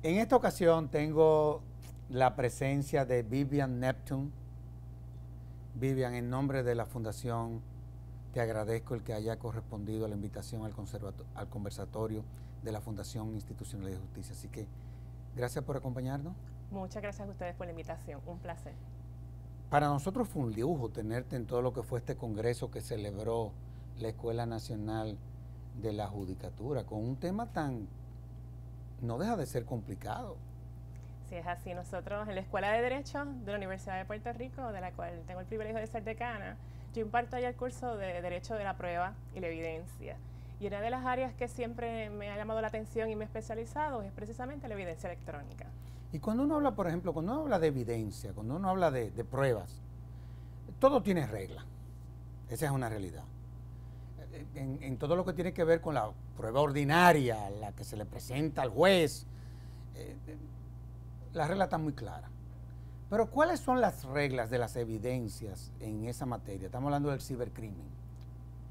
En esta ocasión tengo la presencia de Vivian Neptune. Vivian, en nombre de la Fundación, te agradezco el que haya correspondido a la invitación al conversatorio de la Fundación Institucional de Justicia. Así que, gracias por acompañarnos. Muchas gracias a ustedes por la invitación, un placer. Para nosotros fue un lujo tenerte en todo lo que fue este congreso que celebró la Escuela Nacional de la Judicatura, con un tema tan, no deja de ser complicado. Sí, es así. Nosotros en la Escuela de Derecho de la Universidad de Puerto Rico, de la cual tengo el privilegio de ser decana, yo imparto allá el curso de Derecho de la Prueba y la Evidencia. Y una de las áreas que siempre me ha llamado la atención y me he especializado es precisamente la evidencia electrónica. Y cuando uno habla, por ejemplo, cuando uno habla de evidencia, cuando uno habla de pruebas, todo tiene regla. Esa es una realidad. En todo lo que tiene que ver con la prueba ordinaria, la que se le presenta al juez, la regla está muy clara. Pero ¿cuáles son las reglas de las evidencias en esa materia? Estamos hablando del cibercrimen.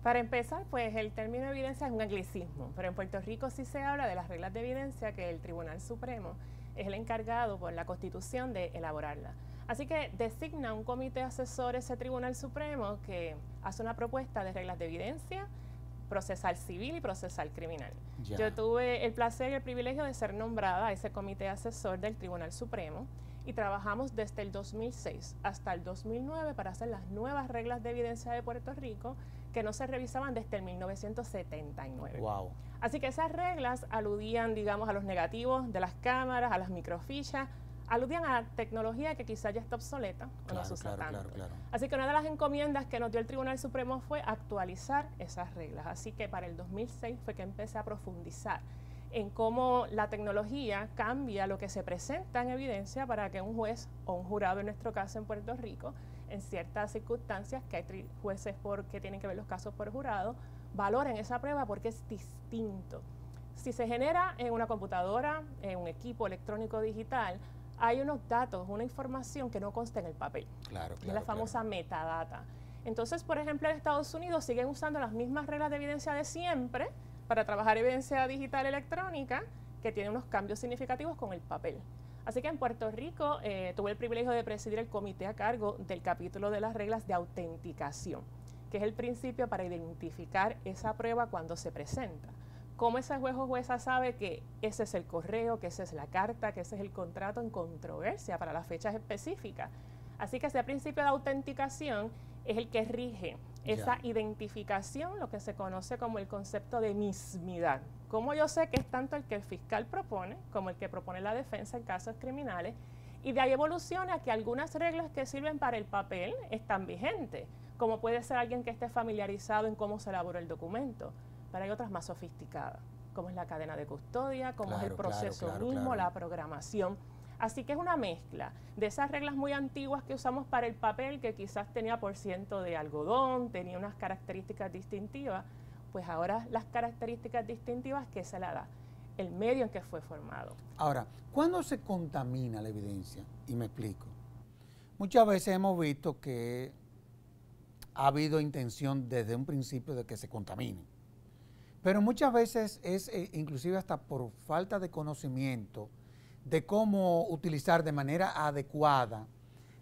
Para empezar, pues el término evidencia es un anglicismo, pero en Puerto Rico sí se habla de las reglas de evidencia que el Tribunal Supremo es el encargado por la Constitución de elaborarla. Así que designa un comité asesor ese Tribunal Supremo que hace una propuesta de reglas de evidencia procesal civil y procesal criminal. Ya. Yo tuve el placer y el privilegio de ser nombrada a ese comité asesor del Tribunal Supremo y trabajamos desde el 2006 hasta el 2009 para hacer las nuevas reglas de evidencia de Puerto Rico que no se revisaban desde el 1979. Wow. Así que esas reglas aludían, digamos, a los negativos de las cámaras, a las microfichas, aludían a tecnología que quizás ya está obsoleta o no se usa tanto. Claro. Así que una de las encomiendas que nos dio el Tribunal Supremo fue actualizar esas reglas. Así que para el 2006 fue que empecé a profundizar en cómo la tecnología cambia lo que se presenta en evidencia para que un juez o un jurado, en nuestro caso en Puerto Rico, en ciertas circunstancias que hay jueces que tienen que ver los casos por jurado, valoren esa prueba porque es distinto. Si se genera en una computadora, en un equipo electrónico digital, hay unos datos, una información que no consta en el papel. Claro. Es la famosa metadata. Entonces, por ejemplo, en Estados Unidos siguen usando las mismas reglas de evidencia de siempre para trabajar evidencia digital electrónica que tiene unos cambios significativos con el papel. Así que en Puerto Rico tuve el privilegio de presidir el comité a cargo del capítulo de las reglas de autenticación, que es el principio para identificar esa prueba cuando se presenta. Cómo ese juez o jueza sabe que ese es el correo, que esa es la carta, que ese es el contrato en controversia para las fechas específicas. Así que ese principio de autenticación es el que rige esa identificación, lo que se conoce como el concepto de mismidad. Como yo sé que es tanto el que el fiscal propone como el que propone la defensa en casos criminales, y de ahí evoluciona que algunas reglas que sirven para el papel están vigentes, como puede ser alguien que esté familiarizado en cómo se elaboró el documento, pero hay otras más sofisticadas, como es la cadena de custodia, como es el proceso mismo, la programación. Así que es una mezcla de esas reglas muy antiguas que usamos para el papel, que quizás tenía % de algodón, tenía unas características distintivas, pues ahora las características distintivas que se le da el medio en que fue formado. Ahora, ¿cuándo se contamina la evidencia? Y me explico. Muchas veces hemos visto que ha habido intención desde un principio de que se contamine. Pero muchas veces es inclusive hasta por falta de conocimiento de cómo utilizar de manera adecuada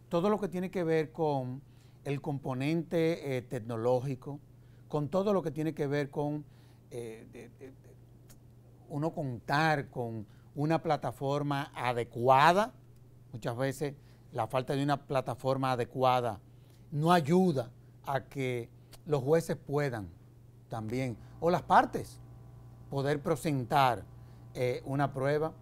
todo lo que tiene que ver con el componente tecnológico, con todo lo que tiene que ver con uno contar con una plataforma adecuada. Muchas veces la falta de una plataforma adecuada no ayuda a que los jueces puedan también, o las partes, poder presentar una prueba.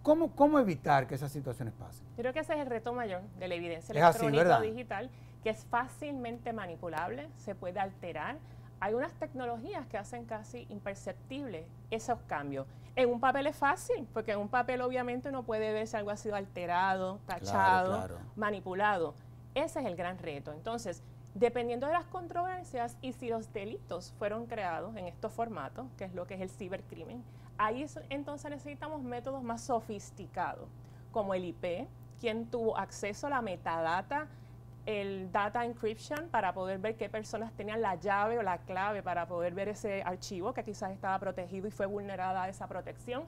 ¿Cómo evitar que esas situaciones pasen? Yo creo que ese es el reto mayor de la evidencia Es así, electrónica ¿verdad? o digital, que es fácilmente manipulable, se puede alterar. Hay unas tecnologías que hacen casi imperceptibles esos cambios. En un papel es fácil, porque en un papel obviamente uno puede ver si algo ha sido alterado, tachado, manipulado. Ese es el gran reto. Entonces, dependiendo de las controversias y si los delitos fueron creados en estos formatos, que es lo que es el cibercrimen, ahí entonces necesitamos métodos más sofisticados, como el IP, quien tuvo acceso a la metadata el data encryption para poder ver qué personas tenían la llave o la clave para poder ver ese archivo que quizás estaba protegido y fue vulnerada esa protección.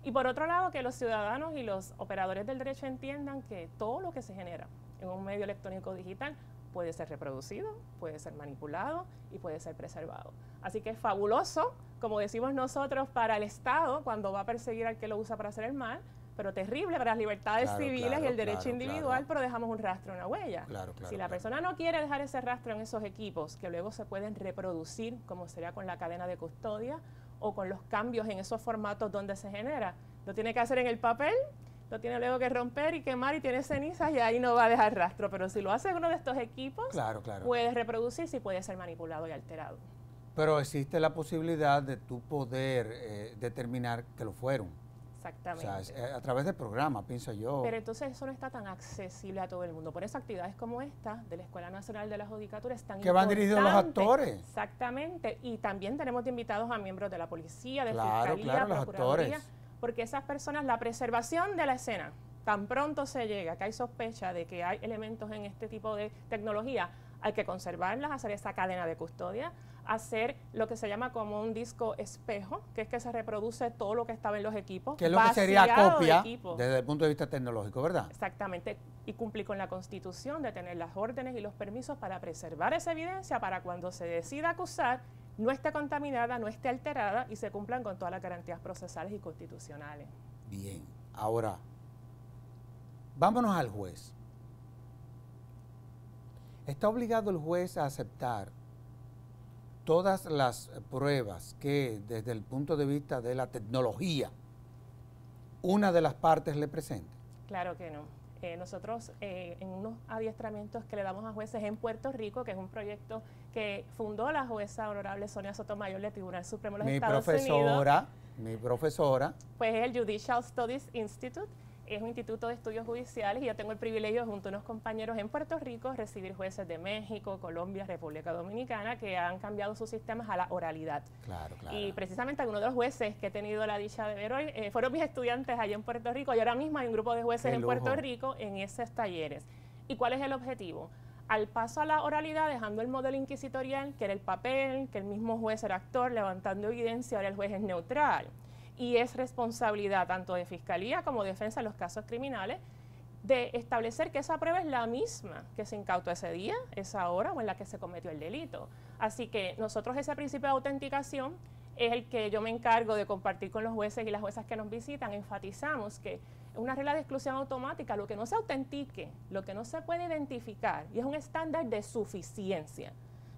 Y por otro lado, que los ciudadanos y los operadores del derecho entiendan que todo lo que se genera en un medio electrónico digital puede ser reproducido, puede ser manipulado y puede ser preservado. Así que es fabuloso, como decimos nosotros, para el Estado cuando va a perseguir al que lo usa para hacer el mal, pero terrible para las libertades civiles y el derecho individual, pero dejamos un rastro, una huella. Si la persona no quiere dejar ese rastro en esos equipos, que luego se pueden reproducir, como sería con la cadena de custodia, o con los cambios en esos formatos donde se genera, lo tiene que hacer en el papel, lo tiene luego que romper y quemar y tiene cenizas y ahí no va a dejar rastro. Pero si lo hace en uno de estos equipos, puede reproducirse y puede ser manipulado y alterado. Pero existe la posibilidad de tú poder determinar que lo fueron. Exactamente. O sea, a través del programa, pienso yo. Pero entonces eso no está tan accesible a todo el mundo. Por eso actividades como esta de la Escuela Nacional de la Judicatura están que van dirigidos a los actores. Exactamente. Y también tenemos invitados a miembros de la policía, de fiscalía, procuraduría, porque esas personas, la preservación de la escena, tan pronto se llega, que hay sospecha de que hay elementos en este tipo de tecnología, hay que conservarlas, hacer esa cadena de custodia, hacer lo que se llama como un disco espejo, que es que se reproduce todo lo que estaba en los equipos. Que es lo que sería copia desde el punto de vista tecnológico, ¿verdad? Exactamente, y cumplir con la Constitución de tener las órdenes y los permisos para preservar esa evidencia para cuando se decida acusar, no esté contaminada, no esté alterada y se cumplan con todas las garantías procesales y constitucionales. Bien, ahora, vámonos al juez. ¿Está obligado el juez a aceptar todas las pruebas que desde el punto de vista de la tecnología una de las partes le presente? Claro que no. Nosotros en unos adiestramientos que le damos a jueces en Puerto Rico, que es un proyecto que fundó la jueza honorable Sonia Sotomayor del Tribunal Supremo de los Estados Unidos. Mi profesora. Pues es el Judicial Studies Institute. Es un instituto de estudios judiciales y yo tengo el privilegio junto a unos compañeros en Puerto Rico recibir jueces de México, Colombia, República Dominicana que han cambiado sus sistemas a la oralidad. Claro. Y precisamente algunos de los jueces que he tenido la dicha de ver hoy fueron mis estudiantes allá en Puerto Rico y ahora mismo hay un grupo de jueces en Puerto Rico en esos talleres. ¿Y cuál es el objetivo? Al paso a la oralidad, dejando el modelo inquisitorial, que era el papel, que el mismo juez era actor, levantando evidencia, ahora el juez es neutral. Y es responsabilidad tanto de fiscalía como defensa en los casos criminales de establecer que esa prueba es la misma que se incautó ese día, esa hora o en la que se cometió el delito. Así que nosotros ese principio de autenticación es el que yo me encargo de compartir con los jueces y las juezas que nos visitan. Enfatizamos que es una regla de exclusión automática, lo que no se autentique, lo que no se puede identificar, y es un estándar de suficiencia.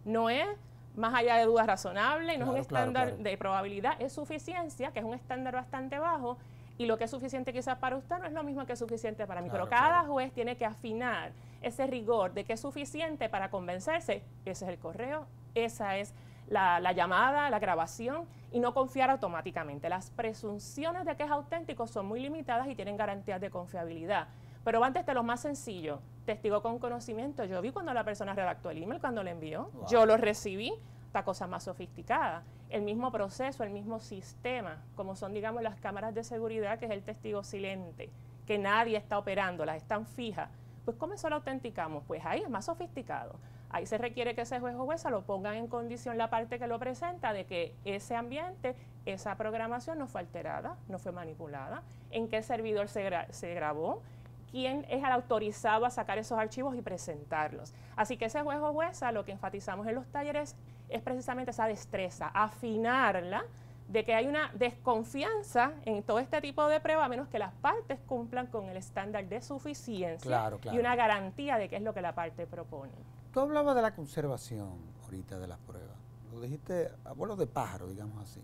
No es más allá de dudas razonables, no es un estándar de probabilidad, es suficiencia, que es un estándar bastante bajo, y lo que es suficiente quizás para usted no es lo mismo que es suficiente para mí, pero cada juez tiene que afinar ese rigor de que es suficiente para convencerse, ese es el correo, esa es la llamada, la grabación, y no confiar automáticamente. Las presunciones de que es auténtico son muy limitadas y tienen garantías de confiabilidad. Pero antes de lo más sencillo, testigo con conocimiento, yo vi cuando la persona redactó el email, cuando lo envió, yo lo recibí, esta cosa más sofisticada. El mismo proceso, el mismo sistema, como son, digamos, las cámaras de seguridad, que es el testigo silente, que nadie está operando, las están fijas. Pues ¿cómo eso lo autenticamos? Pues ahí es más sofisticado. Ahí se requiere que ese juez o jueza lo pongan en condición la parte que lo presenta de que ese ambiente, esa programación no fue alterada, no fue manipulada, en qué servidor se grabó, quién es el autorizado a sacar esos archivos y presentarlos. Así que ese juez o jueza, lo que enfatizamos en los talleres es precisamente esa destreza, afinarla, de que hay una desconfianza en todo este tipo de pruebas, a menos que las partes cumplan con el estándar de suficiencia y una garantía de qué es lo que la parte propone. Tú hablabas de la conservación ahorita de las pruebas, lo dijiste a vuelo de pájaro, digamos así.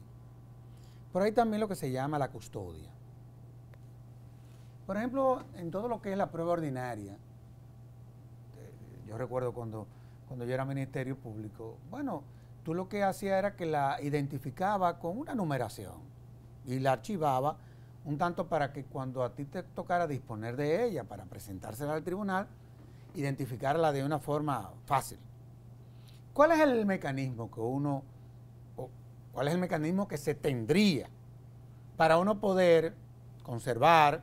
Pero hay también lo que se llama la custodia. Por ejemplo, en todo lo que es la prueba ordinaria, yo recuerdo cuando yo era Ministerio Público, bueno, tú lo que hacías era que la identificaba con una numeración y la archivaba un tanto para que cuando a ti te tocara disponer de ella para presentársela al tribunal, identificarla de una forma fácil. ¿Cuál es el mecanismo que cuál es el mecanismo que se tendría para uno poder conservar,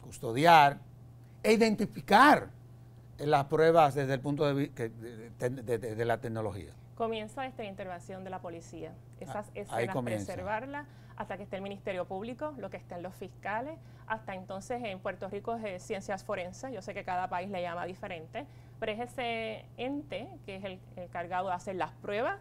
custodiar e identificar Las pruebas desde el punto de vista de la tecnología. Comienza esta intervención de la policía. Esas escenas, comienza. preservarlas hasta que esté el Ministerio Público, lo que estén los fiscales. Hasta entonces en Puerto Rico es ciencias forenses. Yo sé que cada país le llama diferente, pero es ese ente que es el encargado de hacer las pruebas,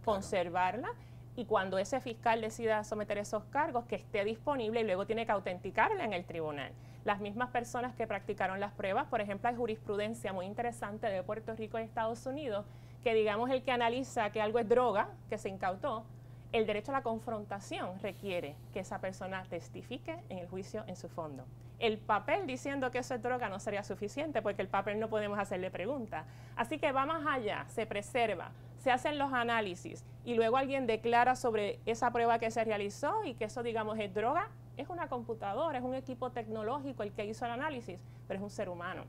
conservarlas, y cuando ese fiscal decida someter esos cargos, que esté disponible y luego tiene que autenticarla en el tribunal. Las mismas personas que practicaron las pruebas, por ejemplo, hay jurisprudencia muy interesante de Puerto Rico y Estados Unidos, que digamos el que analiza que algo es droga, que se incautó, el derecho a la confrontación requiere que esa persona testifique en el juicio en su fondo. El papel diciendo que eso es droga no sería suficiente porque el papel no podemos hacerle preguntas. Así que va más allá, se preserva, se hacen los análisis y luego alguien declara sobre esa prueba que se realizó y que eso, digamos, es droga. Es una computadora, es un equipo tecnológico el que hizo el análisis, pero es un ser humano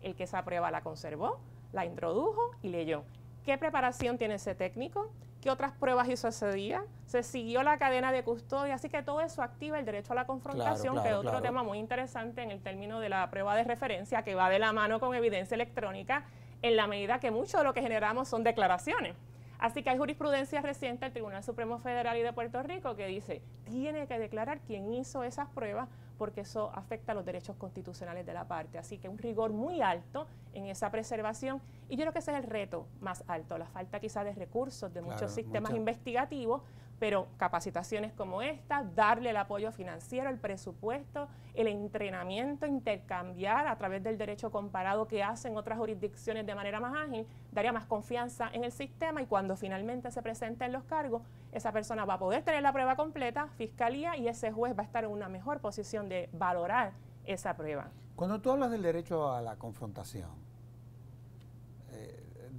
el que esa prueba la conservó, la introdujo y leyó. ¿Qué preparación tiene ese técnico? ¿Qué otras pruebas hizo ese día? Se siguió la cadena de custodia, así que todo eso activa el derecho a la confrontación, que es otro tema muy interesante en el término de la prueba de referencia, que va de la mano con evidencia electrónica, en la medida que mucho de lo que generamos son declaraciones. Así que hay jurisprudencia reciente del Tribunal Supremo Federal y de Puerto Rico que dice, tiene que declarar quién hizo esas pruebas porque eso afecta a los derechos constitucionales de la parte. Así que un rigor muy alto en esa preservación, y yo creo que ese es el reto más alto, la falta quizás de recursos de muchos sistemas investigativos, pero capacitaciones como esta, darle el apoyo financiero, el presupuesto, el entrenamiento, intercambiar a través del derecho comparado que hacen otras jurisdicciones de manera más ágil, daría más confianza en el sistema, y cuando finalmente se presenten los cargos, esa persona va a poder tener la prueba completa, fiscalía, y ese juez va a estar en una mejor posición de valorar esa prueba. Cuando tú hablas del derecho a la confrontación,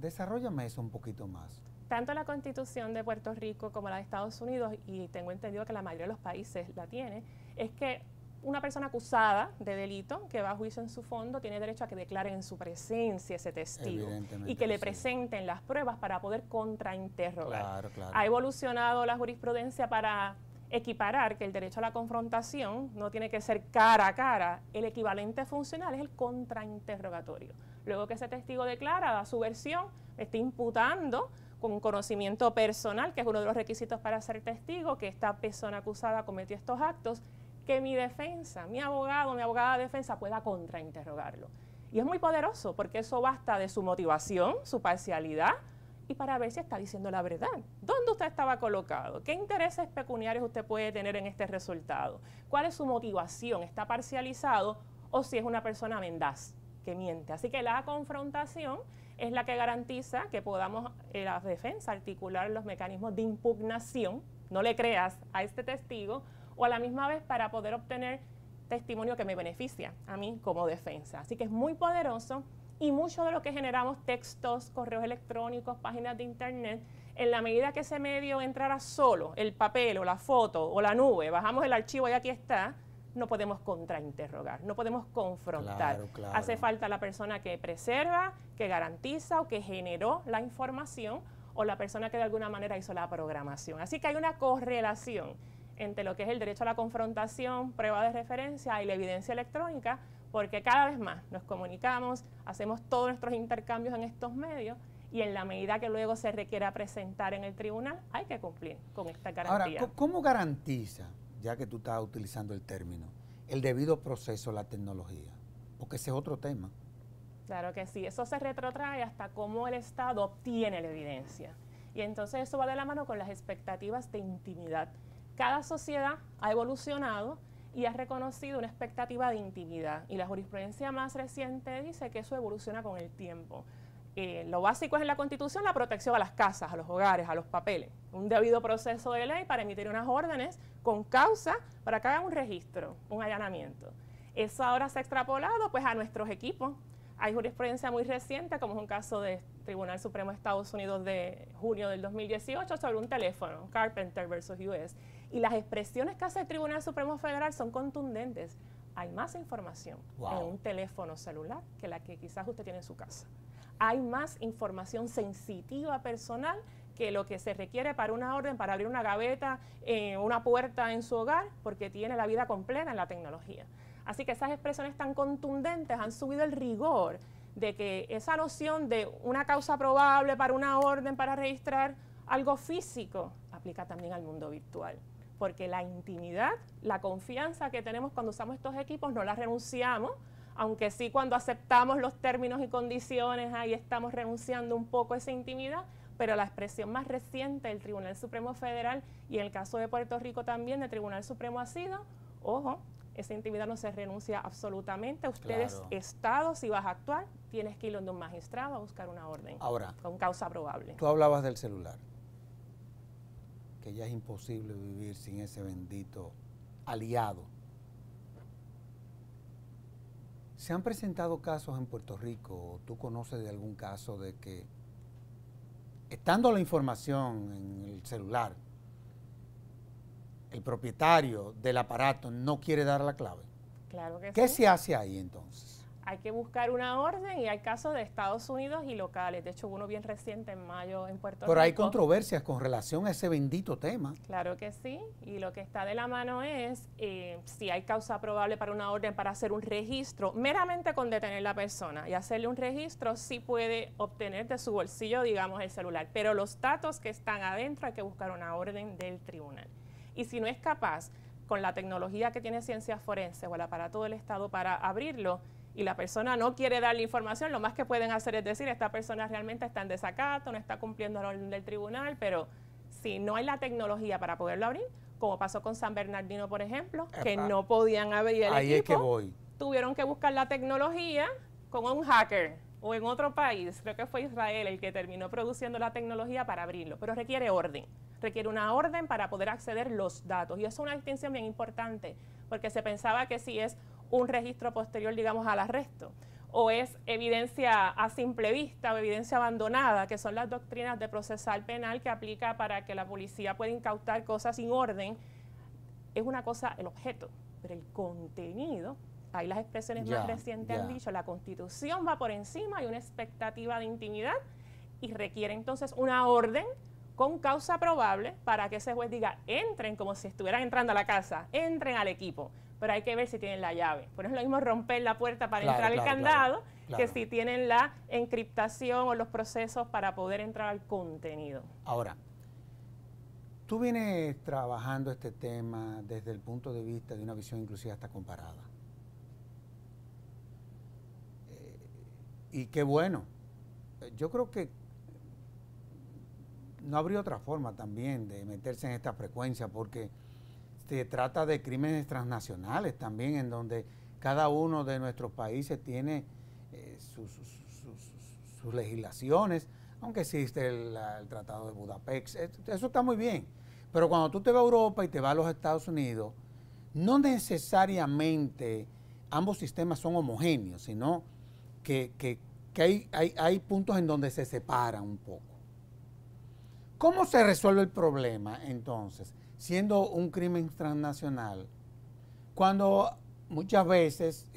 desarróllame eso un poquito más. Tanto la Constitución de Puerto Rico como la de Estados Unidos, y tengo entendido que la mayoría de los países la tiene, es que una persona acusada de delito que va a juicio en su fondo tiene derecho a que declaren en su presencia ese testigo y que le presenten las pruebas para poder contrainterrogar. Ha evolucionado la jurisprudencia para equiparar que el derecho a la confrontación no tiene que ser cara a cara, el equivalente funcional es el contrainterrogatorio. Luego que ese testigo declara, da su versión, está imputando con conocimiento personal, que es uno de los requisitos para ser testigo, que esta persona acusada cometió estos actos, que mi defensa, mi abogado, mi abogada de defensa pueda contrainterrogarlo. Y es muy poderoso porque eso basta de su motivación, su parcialidad, y para ver si está diciendo la verdad. ¿Dónde usted estaba colocado? ¿Qué intereses pecuniarios usted puede tener en este resultado? ¿Cuál es su motivación? ¿Está parcializado o si es una persona mendaz que miente? Así que la confrontación es la que garantiza que podamos, la defensa, articular los mecanismos de impugnación, no le creas a este testigo, o a la misma vez para poder obtener testimonio que me beneficia a mí como defensa. Así que es muy poderoso, y mucho de lo que generamos, textos, correos electrónicos, páginas de internet, en la medida que ese medio entrara solo, el papel o la foto o la nube, bajamos el archivo y aquí está, no podemos contrainterrogar, no podemos confrontar. Hace falta la persona que preserva, que garantiza o que generó la información, o la persona que de alguna manera hizo la programación. Así que hay una correlación entre lo que es el derecho a la confrontación, prueba de referencia y la evidencia electrónica, porque cada vez más nos comunicamos, hacemos todos nuestros intercambios en estos medios, y en la medida que luego se requiera presentar en el tribunal, hay que cumplir con esta garantía. Ahora, ¿cómo garantiza, ya que tú estás utilizando el término, el debido proceso de la tecnología? Porque ese es otro tema. Claro que sí, eso se retrotrae hasta cómo el Estado obtiene la evidencia. Y entonces eso va de la mano con las expectativas de intimidad. Cada sociedad ha evolucionado y ha reconocido una expectativa de intimidad, y la jurisprudencia más reciente dice que eso evoluciona con el tiempo. Lo básico es en la Constitución la protección a las casas, a los hogares, a los papeles, un debido proceso de ley para emitir unas órdenes con causa para que hagan un registro, un allanamiento. Eso ahora se ha extrapolado pues a nuestros equipos. Hay jurisprudencia muy reciente, como es un caso del Tribunal Supremo de Estados Unidos de junio del 2018 sobre un teléfono, Carpenter versus US. Y las expresiones que hace el Tribunal Supremo Federal son contundentes. Hay más información en un teléfono celular que la que quizás usted tiene en su casa. Hay más información sensitiva personal que lo que se requiere para una orden, para abrir una gaveta, una puerta en su hogar, porque tiene la vida completa en la tecnología. Así que esas expresiones tan contundentes han subido el rigor de que esa noción de una causa probable para una orden para registrar algo físico aplica también al mundo virtual. Porque la intimidad, la confianza que tenemos cuando usamos estos equipos no la renunciamos, aunque sí cuando aceptamos los términos y condiciones, ahí estamos renunciando un poco a esa intimidad, pero la expresión más reciente del Tribunal Supremo Federal y en el caso de Puerto Rico también del Tribunal Supremo ha sido, ojo, esa intimidad no se renuncia absolutamente. Ustedes, claro, Estado, si vas a actuar, tienes que ir donde un magistrado a buscar una orden. Ahora, con causa probable. Tú hablabas del celular, que ya es imposible vivir sin ese bendito aliado. ¿Se han presentado casos en Puerto Rico, o tú conoces de algún caso de que, estando la información en el celular, el propietario del aparato no quiere dar la clave? Claro que sí. ¿Qué se hace ahí entonces? Hay que buscar una orden y hay casos de Estados Unidos y locales. De hecho, uno bien reciente en mayo en Puerto Rico. Pero hay controversias con relación a ese bendito tema. Claro que sí. Y lo que está de la mano es si hay causa probable para una orden para hacer un registro, meramente con detener la persona y hacerle un registro, sí puede obtener de su bolsillo, digamos, el celular. Pero los datos que están adentro hay que buscar una orden del tribunal. Y si no es capaz, con la tecnología que tiene ciencias forenses o el aparato del Estado para abrirlo, y la persona no quiere dar la información, lo más que pueden hacer es decir, esta persona realmente está en desacato, no está cumpliendo la orden del tribunal, pero si no hay la tecnología para poderlo abrir, como pasó con San Bernardino, por ejemplo, que no podían abrir el ahí equipo, es que voy. Tuvieron que buscar la tecnología con un hacker o en otro país, creo que fue Israel el que terminó produciendo la tecnología para abrirlo, pero requiere orden, requiere una orden para poder acceder los datos, y eso es una distinción bien importante, porque se pensaba que si es un registro posterior, digamos, al arresto, o es evidencia a simple vista o evidencia abandonada, que son las doctrinas de procesal penal que aplica para que la policía pueda incautar cosas sin orden, es una cosa el objeto, pero el contenido, ahí las expresiones más recientes han dicho, la Constitución va por encima, hay una expectativa de intimidad y requiere entonces una orden con causa probable para que ese juez diga, entren como si estuvieran entrando a la casa, entren al equipo. Pero hay que ver si tienen la llave. Por eso es lo mismo romper la puerta para entrar el candado, que si tienen la encriptación o los procesos para poder entrar al contenido. Ahora, tú vienes trabajando este tema desde el punto de vista de una visión inclusive hasta comparada. Y qué bueno. Yo creo que no habría otra forma también de meterse en esta frecuencia, porque se trata de crímenes transnacionales también, en donde cada uno de nuestros países tiene sus legislaciones, aunque existe el Tratado de Budapest, eso está muy bien. Pero cuando tú te vas a Europa y te vas a los Estados Unidos, no necesariamente ambos sistemas son homogéneos, sino que hay puntos en donde se separan un poco. ¿Cómo se resuelve el problema entonces, siendo un crimen transnacional, cuando muchas veces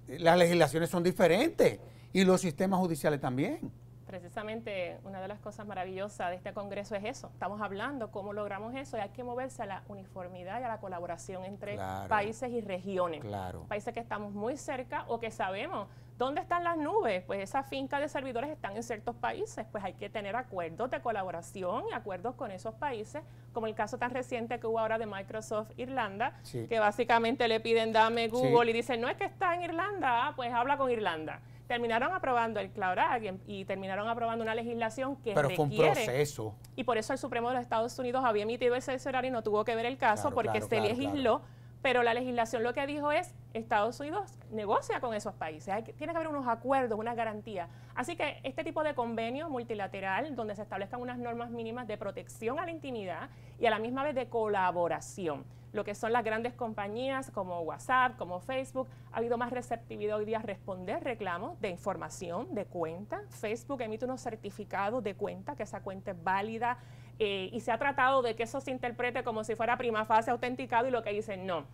las legislaciones son diferentes y los sistemas judiciales también? Precisamente una de las cosas maravillosas de este Congreso es eso. Estamos hablando cómo logramos eso y hay que moverse a la uniformidad y a la colaboración entre países y regiones. Países que estamos muy cerca o que sabemos dónde están las nubes. Pues esas fincas de servidores están en ciertos países. Pues hay que tener acuerdos de colaboración y acuerdos con esos países, como el caso tan reciente que hubo ahora de Microsoft Irlanda, que básicamente le piden dame Google y dicen no es que está en Irlanda, pues habla con Irlanda. Terminaron aprobando el Cloud Act y terminaron aprobando una legislación que requiere. Pero fue un proceso. Y por eso el Supremo de los Estados Unidos había emitido ese cerciorario y no tuvo que ver el caso porque se legisló. Pero la legislación lo que dijo es, Estados Unidos negocia con esos países. Tiene que haber unos acuerdos, una garantía. Así que este tipo de convenio multilateral, donde se establezcan unas normas mínimas de protección a la intimidad y a la misma vez de colaboración, lo que son las grandes compañías como WhatsApp, como Facebook, ha habido más receptividad hoy día a responder reclamos de información, de cuenta. Facebook emite unos certificados de cuenta, que esa cuenta es válida, y se ha tratado de que eso se interprete como si fuera prima facie autenticado y lo que dicen no.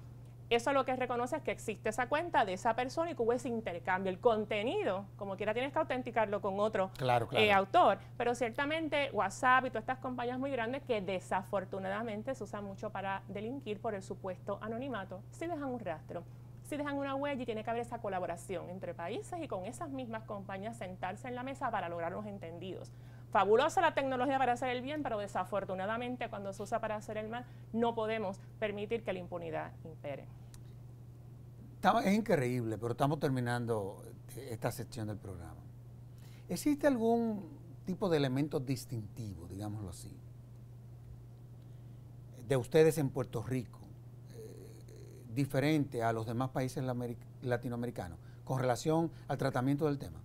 Eso lo que reconoce es que existe esa cuenta de esa persona y que hubo ese intercambio. El contenido, como quiera, tienes que autenticarlo con otro autor. Pero ciertamente WhatsApp y todas estas compañías muy grandes que desafortunadamente se usan mucho para delinquir por el supuesto anonimato, sí dejan un rastro. sí dejan una huella y tiene que haber esa colaboración entre países y con esas mismas compañías sentarse en la mesa para lograr los entendidos. Fabulosa la tecnología para hacer el bien, pero desafortunadamente cuando se usa para hacer el mal, no podemos permitir que la impunidad impere. Es increíble, pero estamos terminando esta sección del programa. ¿Existe algún tipo de elemento distintivo, digámoslo así, de ustedes en Puerto Rico, diferente a los demás países latinoamericanos, con relación al tratamiento del tema?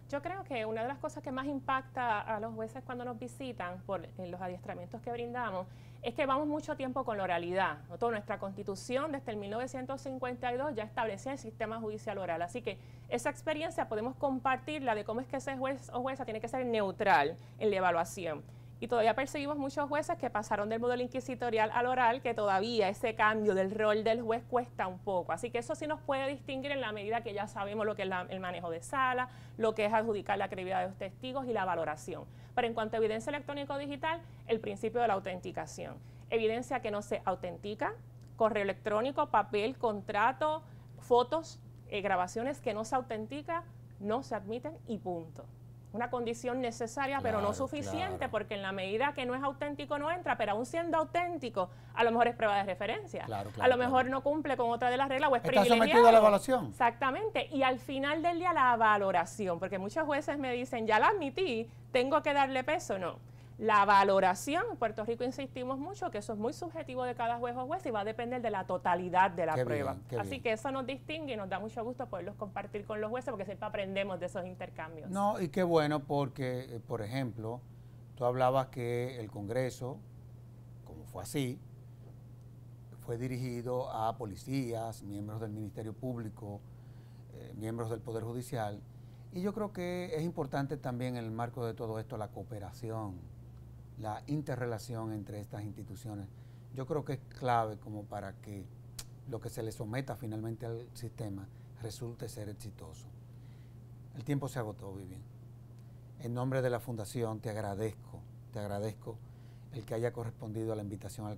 Yo creo que una de las cosas que más impacta a los jueces cuando nos visitan por los adiestramientos que brindamos es que vamos mucho tiempo con la oralidad. Toda nuestra Constitución desde el 1952 ya establecía el sistema judicial oral, así que esa experiencia podemos compartirla de cómo es que ese juez o jueza tiene que ser neutral en la evaluación. Y todavía percibimos muchos jueces que pasaron del modelo inquisitorial al oral, que todavía ese cambio del rol del juez cuesta un poco. Así que eso sí nos puede distinguir en la medida que ya sabemos lo que es el manejo de sala, lo que es adjudicar la credibilidad de los testigos y la valoración. Pero en cuanto a evidencia electrónico-digital, el principio de la autenticación. Evidencia que no se autentica, correo electrónico, papel, contrato, fotos, grabaciones que no se autentica, no se admiten y punto. Una condición necesaria, pero no suficiente, porque en la medida que no es auténtico no entra, pero aún siendo auténtico, a lo mejor es prueba de referencia. A lo mejor no cumple con otra de las reglas o es privilegiado. Está sometido a la evaluación. Exactamente. Y al final del día la valoración, porque muchos jueces me dicen, ya la admití, tengo que darle peso. No. La valoración, en Puerto Rico insistimos mucho que eso es muy subjetivo de cada juez o juez y va a depender de la totalidad de la prueba. Así que eso nos distingue y nos da mucho gusto poderlos compartir con los jueces porque siempre aprendemos de esos intercambios. No, y qué bueno porque, por ejemplo, tú hablabas que el Congreso, como fue así, fue dirigido a policías, miembros del Ministerio Público, miembros del Poder Judicial, y yo creo que es importante también en el marco de todo esto la cooperación, la interrelación entre estas instituciones. Yo creo que es clave como para que lo que se le someta finalmente al sistema resulte ser exitoso. El tiempo se agotó, Vivian. En nombre de la Fundación te agradezco el que haya correspondido a la invitación al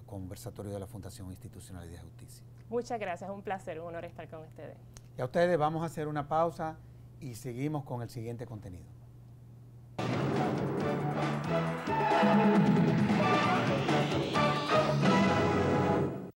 conversatorio de la Fundación Institucional y de Justicia. Muchas gracias, es un placer, un honor estar con ustedes. Y a ustedes vamos a hacer una pausa y seguimos con el siguiente contenido.